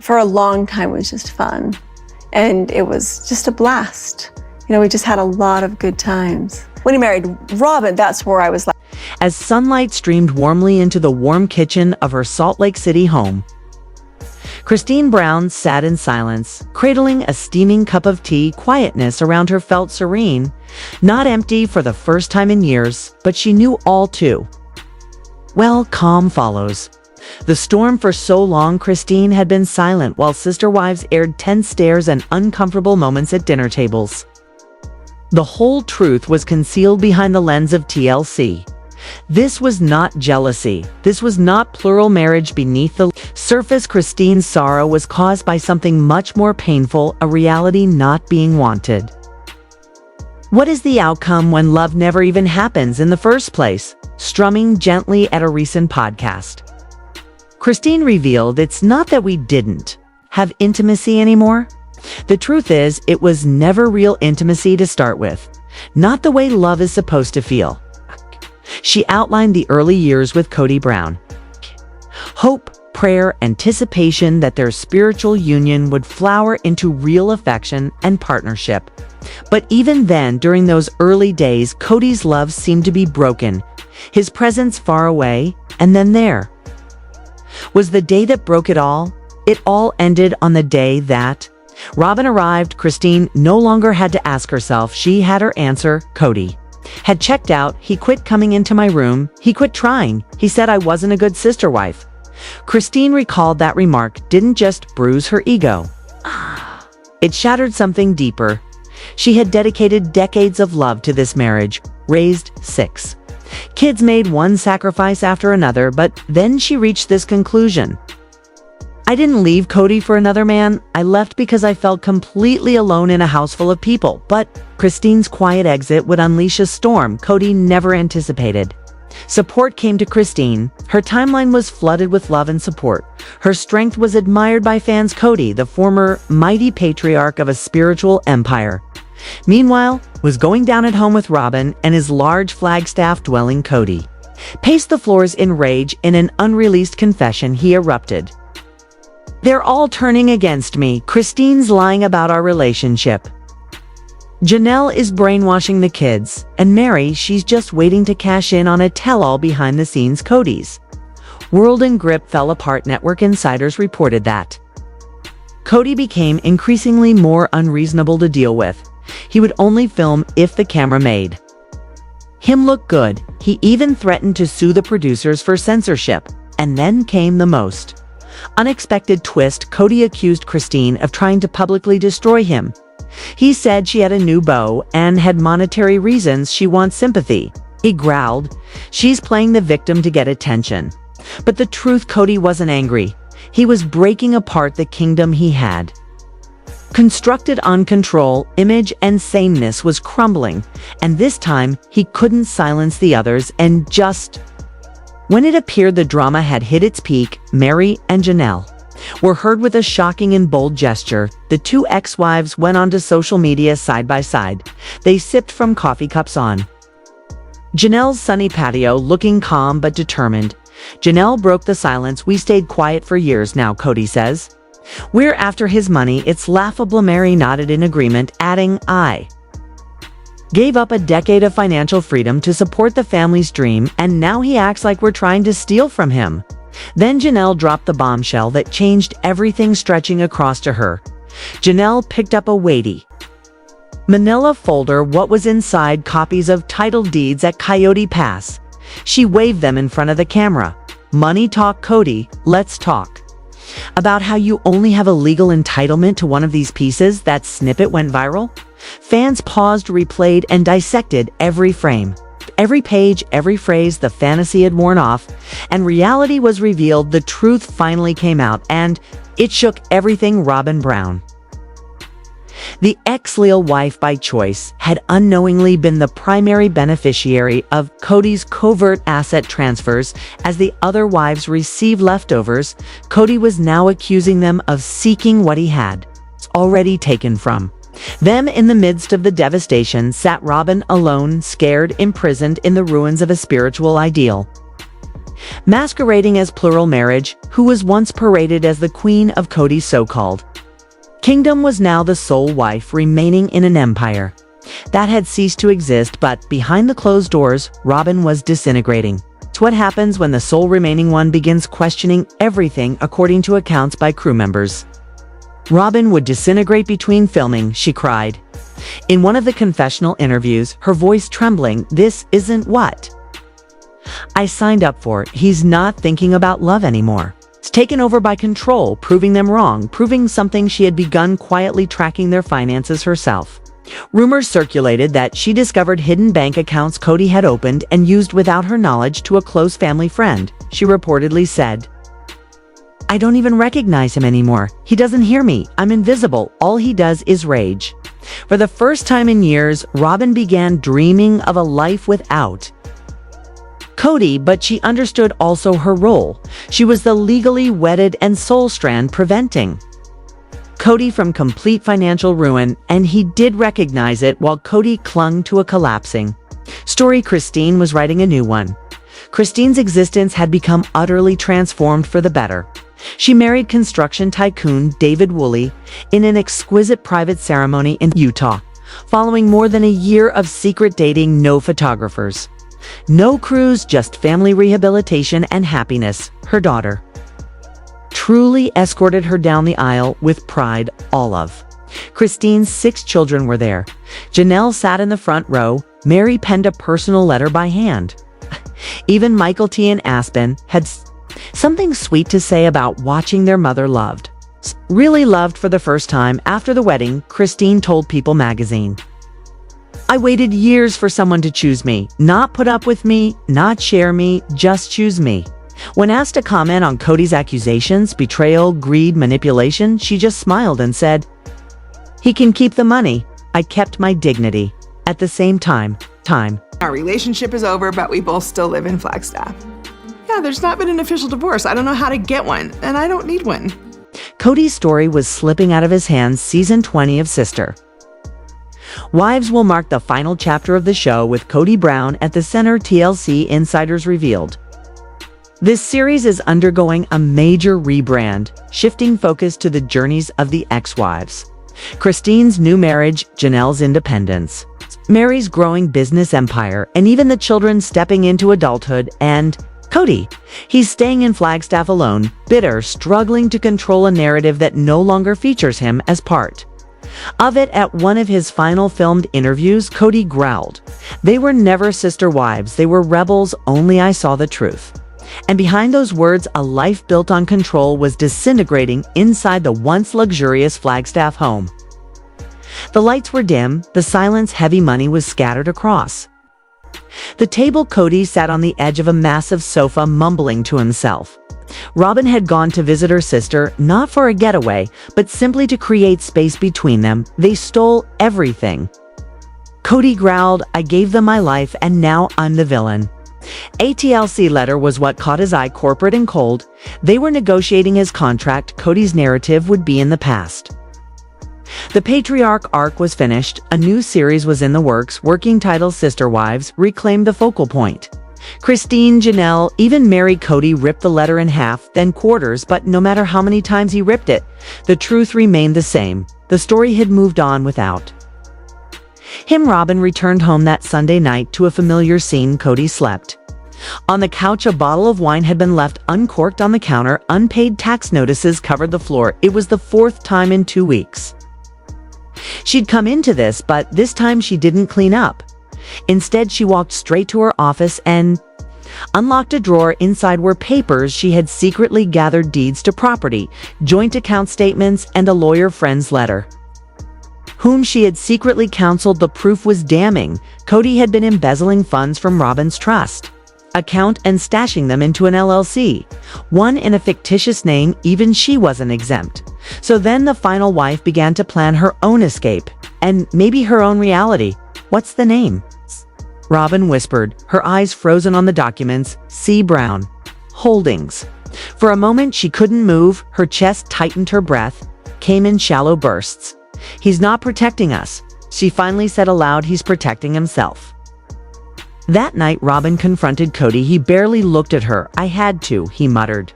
for a long time was just fun. And it was just a blast. You know, we just had a lot of good times. When he married Robyn, that's where I was like. As sunlight streamed warmly into the warm kitchen of her Salt Lake City home, Christine Brown sat in silence, cradling a steaming cup of tea. Quietness around her felt serene, not empty for the first time in years, but she knew all too well calm follows. The storm for so long, Christine had been silent while sister wives aired tense stares and uncomfortable moments at dinner tables. The whole truth was concealed behind the lens of TLC. This was not jealousy. This was not plural marriage beneath the surface. Christine's sorrow was caused by something much more painful, a reality not being wanted. What is the outcome when love never even happens in the first place? Strumming gently at a recent podcast, Christine revealed it's not that we didn't have intimacy anymore. The truth is, it was never real intimacy to start with. Not the way love is supposed to feel. She outlined the early years with Kody Brown. Hope, prayer, anticipation that their spiritual union would flower into real affection and partnership. But even then, during those early days, Kody's love seemed to be broken. His presence far away, and then there was the day that broke it all. It all ended on the day that Robyn arrived. Christine no longer had to ask herself. She had her answer. Kody had checked out. He quit coming into my room. He quit trying. He said I wasn't a good sister wife. Christine recalled that remark didn't just bruise her ego. It shattered something deeper. She had dedicated decades of love to this marriage, raised 6 kids, made one sacrifice after another, but then she reached this conclusion. I didn't leave Kody for another man. I left because I felt completely alone in a house full of people. But Christine's quiet exit would unleash a storm Kody never anticipated. Support came to Christine. Her timeline was flooded with love and support. Her strength was admired by fans. Kody, the former mighty patriarch of a spiritual empire, meanwhile, was going down at home with Robyn and his large Flagstaff dwelling. Kody paced the floors in rage. In an unreleased confession, he erupted. They're all turning against me. Christine's lying about our relationship. Janelle is brainwashing the kids. And Meri, she's just waiting to cash in on a tell-all behind the scenes. Kody's world and grip fell apart. Network insiders reported that Kody became increasingly more unreasonable to deal with. He would only film if the camera made him look good. He even threatened to sue the producers for censorship. And then came the most unexpected twist. Kody accused Christine of trying to publicly destroy him. He said she had a new beau and had monetary reasons. She wants sympathy. He growled, she's playing the victim to get attention. But the truth, Kody wasn't angry. He was breaking apart the kingdom he had constructed on control, image, and sameness was crumbling. And this time, he couldn't silence the others. And just when it appeared the drama had hit its peak, Meri and Janelle were heard with a shocking and bold gesture. The two ex-wives went onto social media side by side. They sipped from coffee cups on Janelle's sunny patio, looking calm but determined. Janelle broke the silence. We stayed quiet for years now, Kody says. We're after his money. It's laughable. Meri nodded in agreement, adding, I gave up a decade of financial freedom to support the family's dream, and now he acts like we're trying to steal from him. Then Janelle dropped the bombshell that changed everything, stretching across to her. Janelle picked up a weighty manila folder. What was inside? Copies of title deeds at Coyote Pass. She waved them in front of the camera. Money talk, Kody. Let's talk about how you only have a legal entitlement to one of these pieces. That snippet went viral. Fans paused, replayed, and dissected every frame, every page, every phrase. The fantasy had worn off, and reality was revealed. The truth finally came out, and it shook everything. Robyn Brown, the ex-Leal wife by choice, had unknowingly been the primary beneficiary of Kody's covert asset transfers. As the other wives received leftovers, Kody was now accusing them of seeking what he had already taken from them. In the midst of the devastation sat Robyn, alone, scared, imprisoned in the ruins of a spiritual ideal. masquerading as plural marriage, who was once paraded as the queen of Cody's so-called kingdom, was now the sole wife remaining in an empire that had ceased to exist, but behind the closed doors, Robyn was disintegrating. It's what happens when the sole remaining one begins questioning everything, according to accounts by crew members. Robyn would disintegrate between filming, she cried. In one of the confessional interviews, her voice trembling, "This isn't what I signed up for. He's not thinking about love anymore. It's taken over by control, proving them wrong, proving something she had begun quietly tracking their finances herself." Rumors circulated that she discovered hidden bank accounts Cody had opened and used without her knowledge to a close family friend. She reportedly said, "I don't even recognize him anymore. He doesn't hear me. I'm invisible. All he does is rage." For the first time in years, Robyn began dreaming of a life without Cody, but she understood also her role. She was the legally wedded and sole strand preventing Cody from complete financial ruin, and he did recognize it while Cody clung to a collapsing story. Christine was writing a new one. Christine's existence had become utterly transformed for the better. She married construction tycoon David Woolley in an exquisite private ceremony in Utah, following more than a year of secret dating, no photographers, no crews, just family rehabilitation and happiness. Her daughter truly escorted her down the aisle with pride. All of Christine's 6 children were there. Janelle sat in the front row. Meri penned a personal letter by hand. Even Michael T. and Aspen had something sweet to say about watching their mother really loved for the first time after the wedding. Christine told People magazine, "I waited years for someone to choose me, not put up with me, not share me, just choose me." When asked to comment on Cody's accusations, betrayal, greed, manipulation, she just smiled and said, "He can keep the money. I kept my dignity." At the same time. Our relationship is over, but we both still live in Flagstaff. Yeah, there's not been an official divorce. I don't know how to get one, and I don't need one. Cody's story was slipping out of his hands. Season 20 of Sister Wives will mark the final chapter of the show with Kody Brown at the center, TLC insiders revealed. This series is undergoing a major rebrand, shifting focus to the journeys of the ex-wives. Christine's new marriage, Janelle's independence, Meri's growing business empire, and even the children stepping into adulthood, and Cody. He's staying in Flagstaff alone, bitter, struggling to control a narrative that no longer features him as part of it. At one of his final filmed interviews, Cody growled, "They were never sister wives, they were rebels, only I saw the truth." And behind those words, a life built on control was disintegrating inside the once luxurious Flagstaff home. The lights were dim, the silence, heavy money was scattered across the table. Cody sat on the edge of a massive sofa, mumbling to himself. Robyn had gone to visit her sister, not for a getaway, but simply to create space between them. They stole everything. Cody growled, "I gave them my life, and now I'm the villain." A TLC letter was what caught his eye, corporate and cold. They were negotiating his contract. Cody's narrative would be in the past. The patriarch arc was finished. A new series was in the works. Working title Sister Wives reclaimed the focal point. Christine, Janelle, even Meri. Cody ripped the letter in half, then quarters, but no matter how many times he ripped it, the truth remained the same. The story had moved on without him. Robyn returned home that Sunday night to a familiar scene. Cody slept on the couch. A bottle of wine had been left uncorked on the counter. Unpaid tax notices covered the floor. It was the 4th time in 2 weeks she'd come into this, but this time she didn't clean up. Instead, she walked straight to her office and unlocked a drawer. Inside were papers she had secretly gathered, deeds to property, joint account statements, and a lawyer friend's letter, whom she had secretly counseled. The proof was damning. Cody had been embezzling funds from Robyn's trust account and stashing them into an LLC, one in a fictitious name. Even she wasn't exempt. So then the final wife began to plan her own escape, and maybe her own reality. "What's the name?" Robyn whispered, her eyes frozen on the documents. "C. Brown Holdings." For a moment she couldn't move. Her chest tightened. Her breath came in shallow bursts. "He's not protecting us," she finally said aloud. "He's protecting himself." That night, Robyn confronted Cody. He barely looked at her. "I had to," he muttered.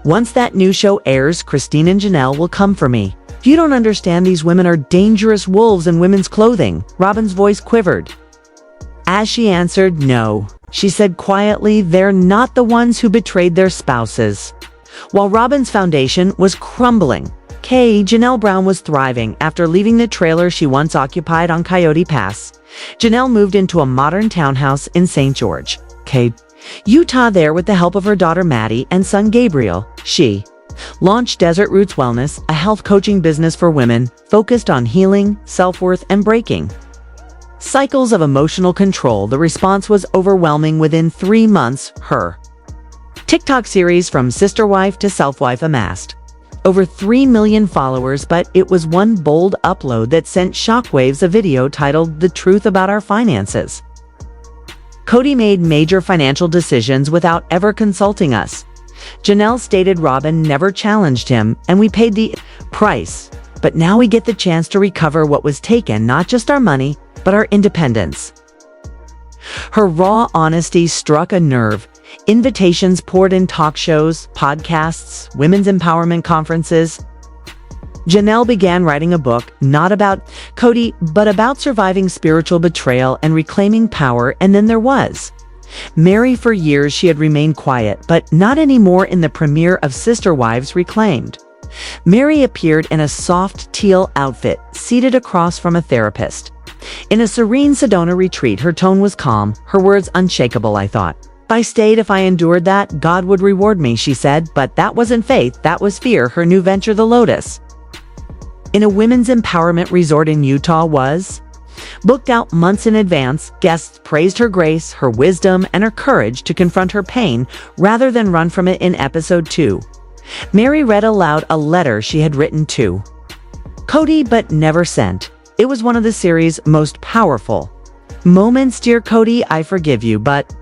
"Once that new show airs, Christine and Janelle will come for me. You don't understand, these women are dangerous wolves in women's clothing." Robyn's voice quivered. As she answered, "No," she said quietly, "they're not the ones who betrayed their spouses." While Robyn's foundation was crumbling, Janelle Brown was thriving. After leaving the trailer she once occupied on Coyote Pass, Janelle moved into a modern townhouse in St. George, Utah. There, with the help of her daughter Maddie and son Gabriel, she launched Desert Roots Wellness, a health coaching business for women focused on healing, self-worth, and breaking cycles of emotional control. The response was overwhelming. Within 3 months, her TikTok series From Sister Wife to Self-Wife amassed over 3 million followers, but it was one bold upload that sent shockwaves. A video titled "The Truth About Our Finances." Cody made major financial decisions without ever consulting us. Janelle stated Robyn never challenged him, and we paid the price. But now we get the chance to recover what was taken, not just our money, but our independence. Her raw honesty struck a nerve. Invitations poured in: talk shows, podcasts, women's empowerment conferences. Janelle began writing a book, not about Cody, but about surviving spiritual betrayal and reclaiming power. And then there was Meri. For years she had remained quiet, but not anymore. In the premiere of Sister Wives Reclaimed, Meri appeared in a soft teal outfit, seated across from a therapist. In a serene Sedona retreat, her tone was calm, her words unshakable. "I thought if I stayed, if I endured that, God would reward me," she said. But that wasn't faith, that was fear. Her new venture, The Lotus, in a women's empowerment resort in Utah, was booked out months in advance. Guests praised her grace, her wisdom, and her courage to confront her pain rather than run from it. In episode 2, Meri read aloud a letter she had written to Cody but never sent. It was one of the series' most powerful moments. "Dear Cody, I forgive you, but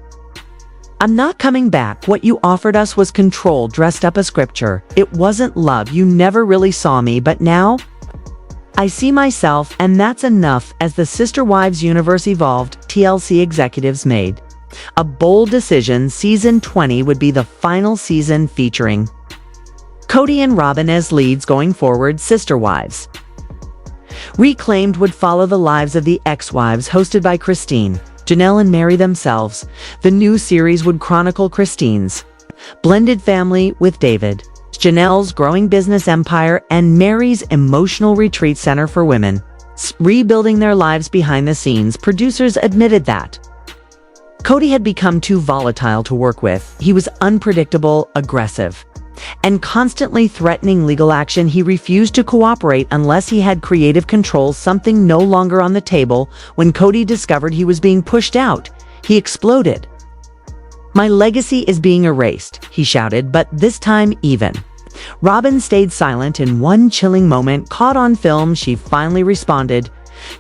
I'm not coming back. What you offered us was control dressed up as scripture. It wasn't love. You never really saw me, but now I see myself, and that's enough." As the Sister Wives universe evolved, TLC executives made a bold decision. Season 20 would be the final season, featuring Cody and Robyn as leads. Going forward, Sister Wives Reclaimed would follow the lives of the ex-wives, hosted by Christine, Janelle, and Meri themselves. The new series would chronicle Christine's blended family with David, Janelle's growing business empire, and Meri's emotional retreat center for women, rebuilding their lives behind the scenes. Producers admitted that Cody had become too volatile to work with. He was unpredictable, aggressive, and constantly threatening legal action. He refused to cooperate unless he had creative control, something no longer on the table. When Cody discovered he was being pushed out, he exploded. "My legacy is being erased," he shouted, but this time even Robyn stayed silent. In one chilling moment caught on film, she finally responded.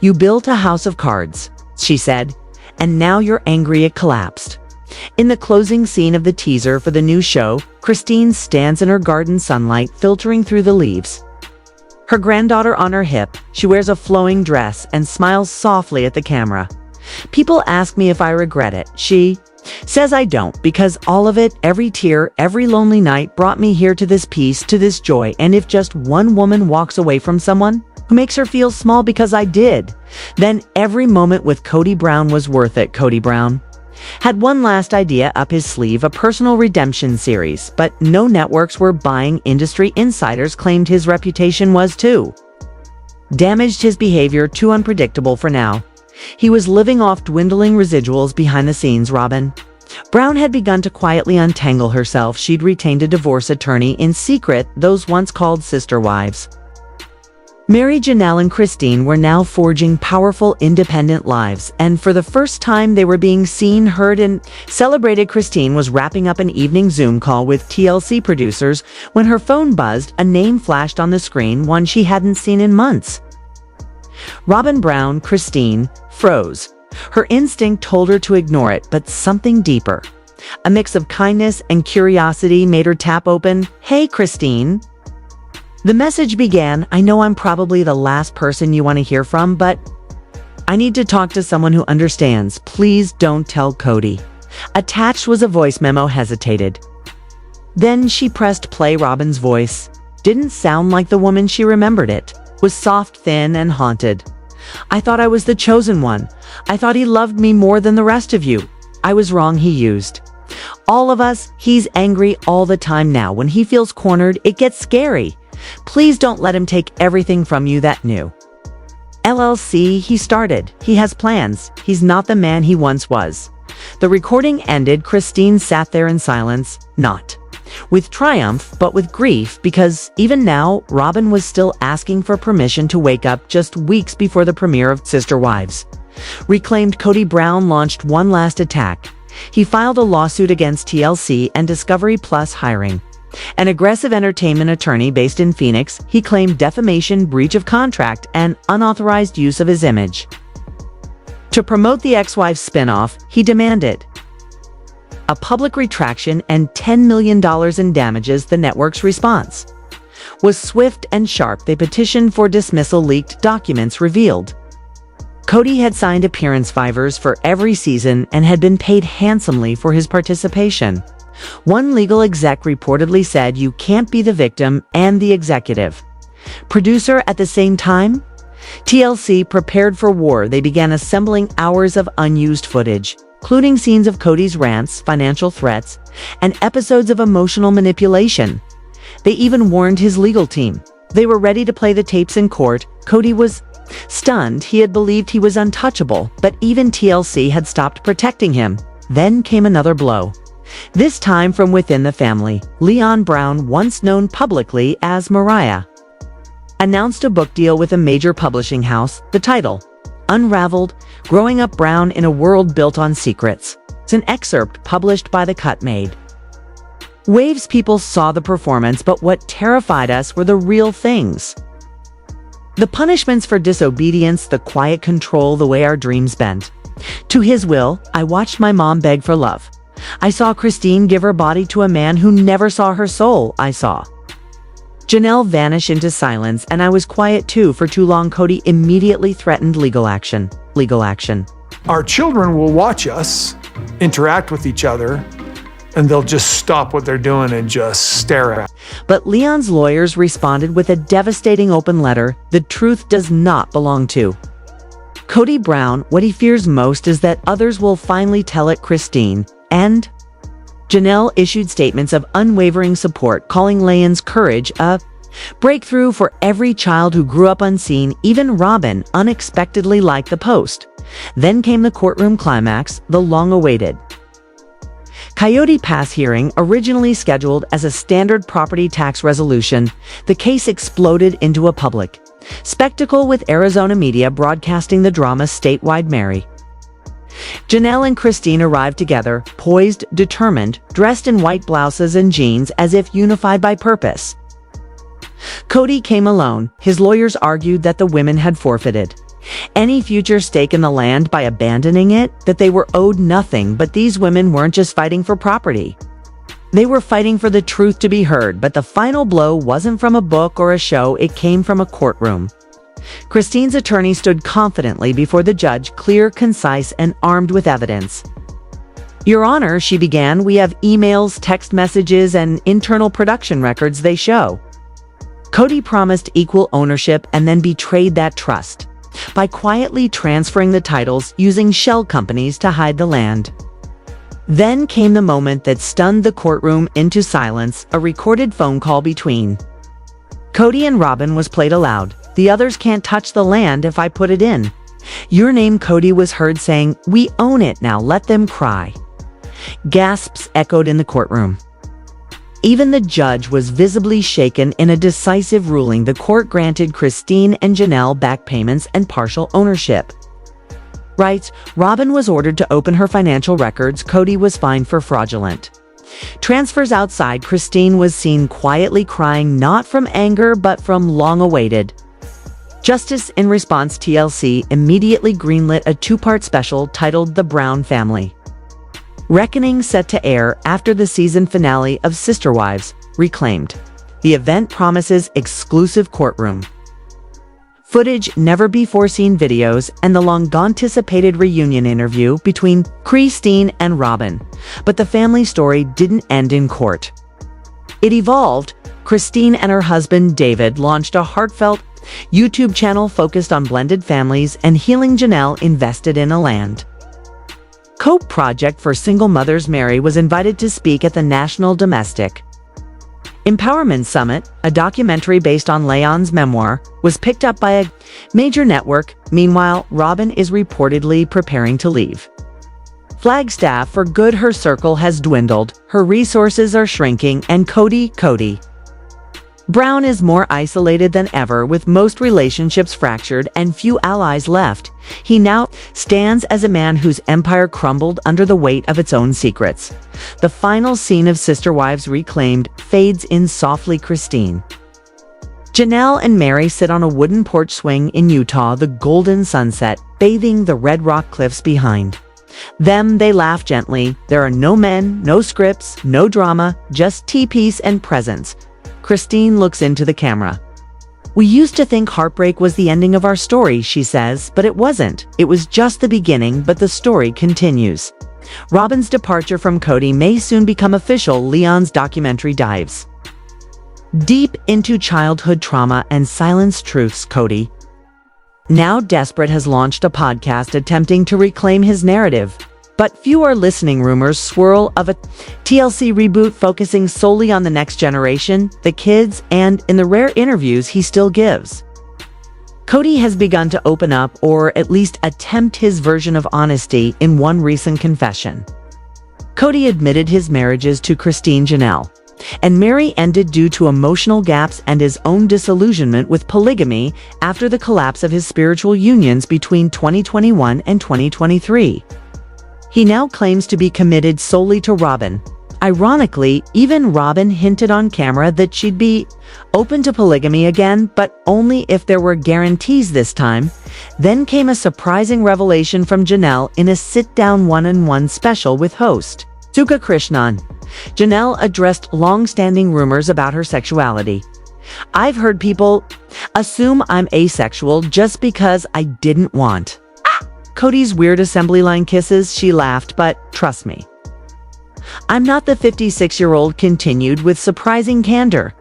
"You built a house of cards," she said, "and now you're angry it collapsed." In the closing scene of the teaser for the new show, Christine stands in her garden, sunlight filtering through the leaves. Her granddaughter on her hip, she wears a flowing dress and smiles softly at the camera. "People ask me if I regret it," she says. "I don't, because all of it, every tear, every lonely night brought me here to this peace, to this joy. And if just one woman walks away from someone who makes her feel small because I did, then every moment with Kody Brown was worth it." Kody Brown had one last idea up his sleeve, a personal redemption series, but no networks were buying. Industry insiders claimed his reputation was too damaged, his behavior too unpredictable. For now, he was living off dwindling residuals behind the scenes. Robyn Brown had begun to quietly untangle herself. She'd retained a divorce attorney in secret. Those once called sister wives, Meri, Janelle, and Christine, were now forging powerful, independent lives, and for the first time they were being seen, heard, and celebrated. Christine was wrapping up an evening Zoom call with TLC producers when her phone buzzed. A name flashed on the screen, one she hadn't seen in months. Robyn Brown. Christine froze. Her instinct told her to ignore it, but something deeper, a mix of kindness and curiosity, made her tap open. "Hey, Christine." The message began, "I know I'm probably the last person you want to hear from, but I need to talk to someone who understands. Please don't tell Cody. Attached was a voice memo. Hesitated. Then she pressed play. Robyn's voice didn't sound like the woman she remembered. It was soft, thin, and haunted. I thought I was the chosen one. I thought he loved me more than the rest of you. I was wrong. He used all of us. He's angry all the time now. When he feels cornered, it gets scary. Please don't let him take everything from you that new LLC he started. He has plans. He's not the man he once was. The recording ended. Christine sat there in silence, not with triumph, but with grief, because even now, Robyn was still asking for permission to wake up just weeks before the premiere of Sister Wives. Reclaimed Kody Brown launched one last attack. He filed a lawsuit against TLC and Discovery Plus hiring an aggressive entertainment attorney based in Phoenix. He claimed defamation, breach of contract, and unauthorized use of his image. To promote the ex-wife's spin-off, he demanded a public retraction and $10 million in damages. The network's response was swift and sharp. They petitioned for dismissal. Leaked documents revealed Cody had signed appearance waivers for every season and had been paid handsomely for his participation. One legal exec reportedly said, "You can't be the victim and the executive producer at the same time." TLC prepared for war. They began assembling hours of unused footage, including scenes of Cody's rants, financial threats, and episodes of emotional manipulation. They even warned his legal team. They were ready to play the tapes in court. Cody was stunned. He had believed he was untouchable, but even TLC had stopped protecting him. Then came another blow. This time from within the family. Leon Brown, once known publicly as Mariah, announced a book deal with a major publishing house. The title, Unraveled, Growing Up Brown in a World Built on Secrets. It's an excerpt published by The Cut Made. Waves people saw the performance, but what terrified us were the real things. The punishments for disobedience, the quiet control, the way our dreams bent to his will. I watched my mom beg for love. I saw Christine give her body to a man who never saw her soul. I saw Janelle vanish into silence, and I was quiet too for too long. Cody immediately threatened legal action. Our children will watch us interact with each other, and they'll just stop what they're doing and just stare at. But Leon's lawyers responded with a devastating open letter. The truth does not belong to Kody Brown. What he fears most is that others will finally tell it. Christine and Janelle issued statements of unwavering support, calling Leon's courage a breakthrough for every child who grew up unseen. Even Robyn unexpectedly liked the post. Then came the courtroom climax, the long-awaited Coyote Pass hearing. Originally scheduled as a standard property tax resolution, the case exploded into a public spectacle, with Arizona media broadcasting the drama statewide. Meri, Janelle, and Christine arrived together, poised, determined, dressed in white blouses and jeans, as if unified by purpose. Cody came alone. His lawyers argued that the women had forfeited any future stake in the land by abandoning it, that they were owed nothing. But these women weren't just fighting for property. They were fighting for the truth to be heard. But the final blow wasn't from a book or a show. It came from a courtroom. Christine's attorney stood confidently before the judge, clear, concise, and armed with evidence. "Your Honor," she began, "we have emails, text messages, and internal production records. They show Cody promised equal ownership and then betrayed that trust by quietly transferring the titles using shell companies to hide the land." Then came the moment that stunned the courtroom into silence. A recorded phone call between Cody and Robyn was played aloud. "The others can't touch the land if I put it in your name," Cody was heard saying. "We own it now, let them cry." Gasps echoed in the courtroom. Even the judge was visibly shaken. In a decisive ruling, the court granted Christine and Janelle back payments and partial ownership rights. Robyn was ordered to open her financial records. Cody was fined for fraudulent transfers. Outside, Christine was seen quietly crying, not from anger, but from long-awaited justice. In response, TLC immediately greenlit a two-part special titled The Brown Family Reckoning, set to air after the season finale of Sister Wives, Reclaimed. The event promises exclusive courtroom footage never-before-seen videos, and the long-anticipated reunion interview between Christine and Robyn. But the family story didn't end in court. It evolved. Christine and her husband David launched a heartfelt YouTube channel focused on blended families and healing. Janelle invested in a land cope project for single mothers. Meri was invited to speak at the National Domestic Empowerment Summit. A documentary based on Leon's memoir was picked up by a major network. Meanwhile, Robyn is reportedly preparing to leave Flagstaff for good. Her circle has dwindled, her resources are shrinking, and Kody Brown is more isolated than ever, with most relationships fractured and few allies left. He now stands as a man whose empire crumbled under the weight of its own secrets. The final scene of Sister Wives Reclaimed fades in softly. Christine, Janelle, and Meri sit on a wooden porch swing in Utah, the golden sunset bathing the red rock cliffs behind them. They laugh gently. There are no men, no scripts, no drama, just tea, peace, and presence. Christine looks into the camera. "We used to think heartbreak was the ending of our story," she says, "but it wasn't. It was just the beginning, but the story continues." Robyn's departure from Cody may soon become official. Leon's documentary dives deep into childhood trauma and silenced truths. Cody, now desperate, has launched a podcast attempting to reclaim his narrative. But few are listening. Rumors swirl of a TLC reboot focusing solely on the next generation, the kids, and in the rare interviews he still gives, Cody has begun to open up, or at least attempt his version of honesty. In one recent confession, Cody admitted his marriages to Christine, Janelle, and Meri ended due to emotional gaps and his own disillusionment with polygamy after the collapse of his spiritual unions between 2021 and 2023. He now claims to be committed solely to Robyn. Ironically, even Robyn hinted on camera that she'd be open to polygamy again, but only if there were guarantees this time. Then came a surprising revelation from Janelle in a sit-down one-on-one special with host Suka Krishnan. Janelle addressed long-standing rumors about her sexuality. "I've heard people assume I'm asexual just because I didn't want Cody's weird assembly line kisses." She laughed, "But trust me, I'm not." The 56-year-old continued with surprising candor.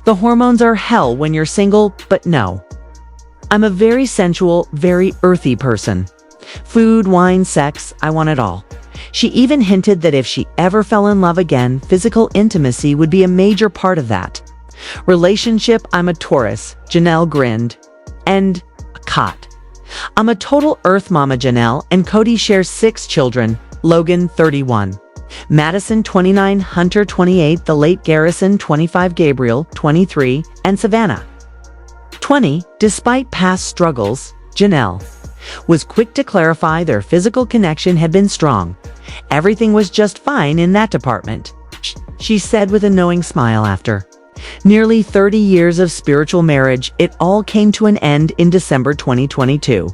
"The hormones are hell when you're single, but no. I'm a very sensual, very earthy person. Food, wine, sex, I want it all." She even hinted that if she ever fell in love again, physical intimacy would be a major part of that. "Relationship, I'm a Taurus," Janelle grinned. "And a cot. I'm a total earth mama." Janelle and Cody share 6 children: Logan, 31, Madison, 29, Hunter, 28, the late Garrison, 25, Gabriel, 23, and Savannah, 20. Despite past struggles, Janelle was quick to clarify their physical connection had been strong. "Everything was just fine in that department," she said with a knowing smile. After nearly 30 years of spiritual marriage, it all came to an end in December 2022.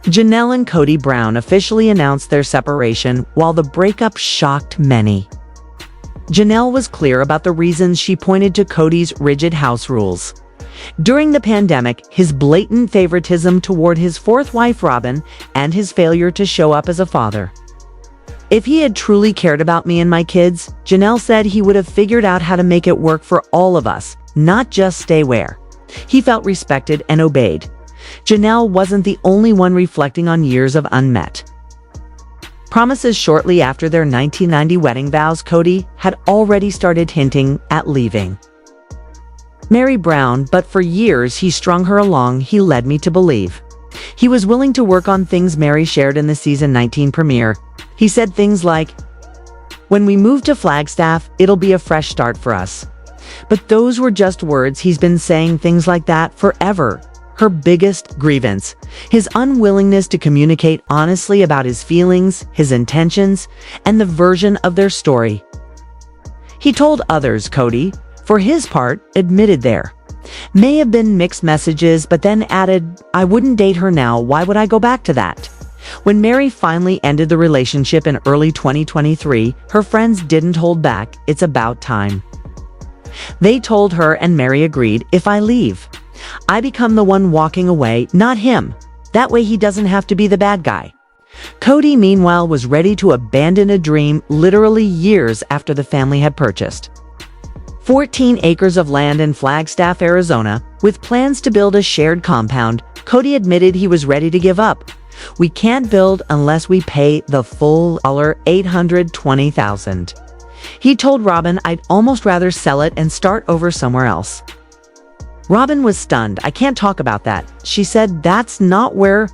Janelle and Kody Brown officially announced their separation, while the breakup shocked many. Janelle was clear about the reasons. She pointed to Cody's rigid house rules during the pandemic, his blatant favoritism toward his 4th wife Robyn, and his failure to show up as a father. "If he had truly cared about me and my kids," Janelle said, "he would have figured out how to make it work for all of us, not just stay where he felt respected and obeyed." Janelle wasn't the only one reflecting on years of unmet promises. Shortly after their 1990 wedding vows, Cody had already started hinting at leaving Meri Brown, but for years he strung her along. "He led me to believe he was willing to work on things." Meri shared in the season 19 premiere. "He said things like, 'When we move to Flagstaff, it'll be a fresh start for us.' But those were just words. He's been saying things like that forever." Her biggest grievance: his unwillingness to communicate honestly about his feelings, his intentions, and the version of their story he told others. Cody, for his part, admitted there may have been mixed messages, but then added, "I wouldn't date her now. Why would I go back to that?" When Meri finally ended the relationship in early 2023, her friends didn't hold back. "It's about time," they told her, and Meri agreed. "If I leave, I become the one walking away, not him. That way he doesn't have to be the bad guy. Cody, meanwhile, was ready to abandon a dream literally years after the family had purchased 14 acres of land in Flagstaff, Arizona, with plans to build a shared compound. Cody admitted he was ready to give up. We can't build unless we pay the full $820,000. He told Robyn, I'd almost rather sell it and start over somewhere else. Robyn was stunned. I can't talk about that. She said, that's not where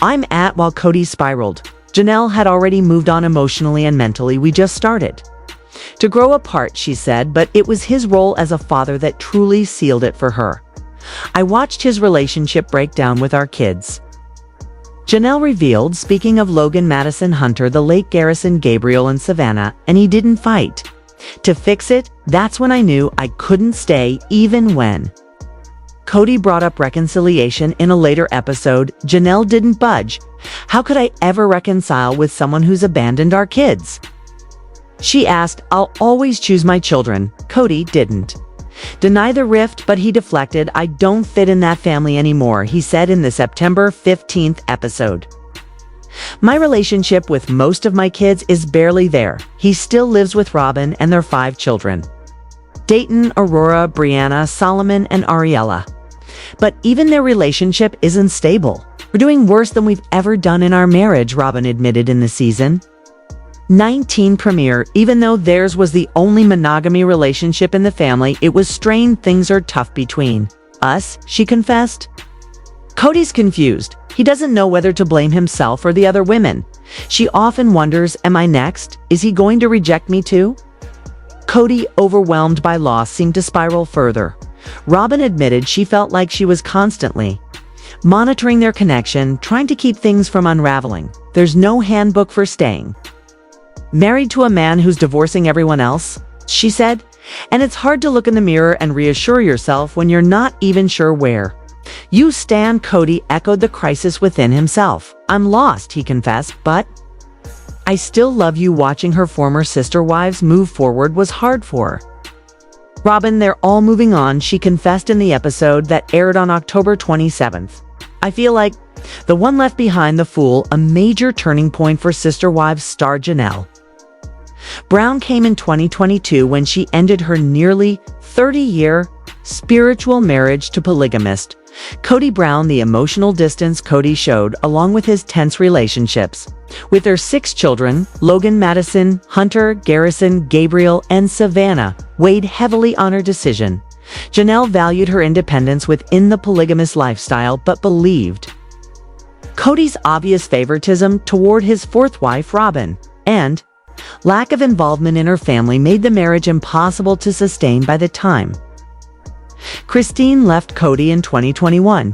I'm at. While Cody spiraled. Janelle had already moved on emotionally and mentally. We just started to grow apart, she said, but it was his role as a father that truly sealed it for her. I watched his relationship break down with our kids. Janelle revealed, speaking of Logan, Madison, Hunter, the late Garrison, Gabriel, and Savannah, and he didn't fight to fix it. That's when I knew I couldn't stay, even when Cody brought up reconciliation in a later episode. Janelle didn't budge. How could I ever reconcile with someone who's abandoned our kids? She asked. I'll always choose my children. Cody didn't deny the rift, but he deflected. I don't fit in that family anymore, he said in the September 15th episode. My relationship with most of my kids is barely there. He still lives with Robyn and their 5 children. Dayton, Aurora, Brianna, Solomon, and Ariella. But even their relationship isn't stable. We're doing worse than we've ever done in our marriage, Robyn admitted in the season 19 premiere. Even though theirs was the only monogamy relationship in the family, it was strained. Things are tough between us, she confessed. Cody's confused. He doesn't know whether to blame himself or the other women. She often wonders, am I next? Is he going to reject me too? Cody, overwhelmed by loss, seemed to spiral further. Robyn admitted she felt like she was constantly monitoring their connection, trying to keep things from unraveling. There's no handbook for staying married to a man who's divorcing everyone else, she said, and it's hard to look in the mirror and reassure yourself when you're not even sure where you stand. Cody echoed the crisis within himself. I'm lost, he confessed, but I still love you. Watching her former sister wives move forward was hard for Robyn. They're all moving on, she confessed in the episode that aired on October 27th. I feel like the one left behind, the fool. A major turning point for Sister Wives star Janelle Brown came in 2022 when she ended her nearly 30-year spiritual marriage to polygamist Kody Brown. The emotional distance Cody showed, along with his tense relationships with their 6 children, Logan, Madison, Hunter, Garrison, Gabriel, and Savannah, weighed heavily on her decision. Janelle valued her independence within the polygamous lifestyle, but believed Cody's obvious favoritism toward his 4th wife, Robyn, and lack of involvement in her family made the marriage impossible to sustain. By the time Christine left Cody in 2021,